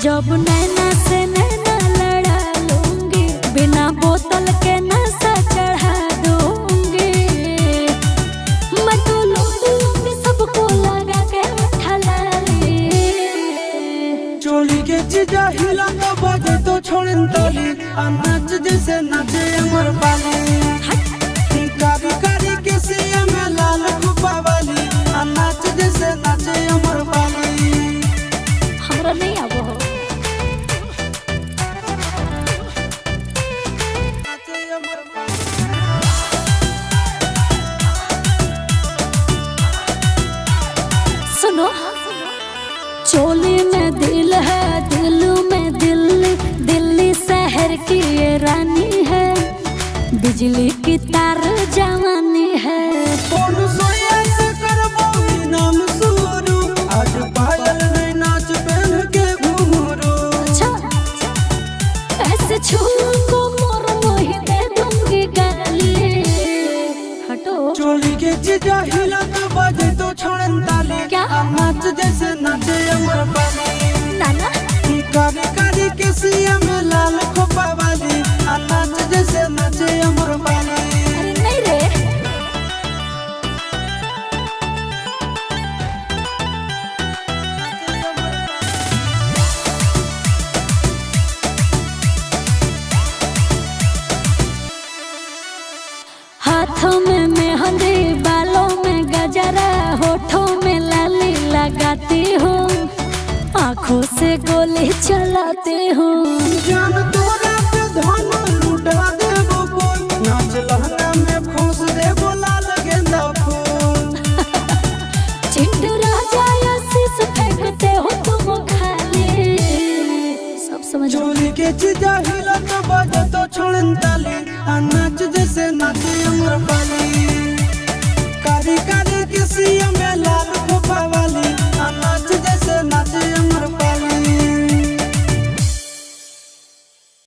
जब नैना से नैना लड़ा लूंगी, बिना बोतल के नशा चढ़ा दूंगी। मैं तो लूंगी सबको लगा के ठलाली। चोली के चीजा हिला तो बजे तो छोड़न ताली, नाच जैसे नाचे अमर पाली। कारी कारी के सिया में लाल खुपा वाली, नाच जैसे नाचे अमर पाली। हमरा नहीं आबो हो। सुनो, चोली में दिल है, दिल में दिल्ली, दिल्ली शहर की ये रानी है। बिजली की तार जवानी है। कौन सोया से करबो नाम सुरू, आज पायल में नाच पहन के घूमरू। अच्छा, ऐसे छूको मोर मोही दे दूंगी गाली। हटो। चोली के चीजा हिला तो बजे तो छोड़न ताली, क्या? नाच जैसे नाचे अमर पाली। नाना कारी कारी के सिया में लाल खोपा वाली, नाच जैसे नाचे अमर पाली। अरे नहीं रे। हाथों में मेहंदी, बालों में गजरा, होठों में लाली लगाती हूँ, आँखों से गोली चलाती हूँ। जान तोरा पे धन लुटा देबो कोई, नाच लहंगा में खोस देबो लाल गेंदा फूल। चिंटू राजा या शीश फेंकते हो तुम खाली। सब समझ। चोली के चीजा हिला तो बजे तो छोड़न ताली, नाच जैसे नाचे अमर पाली।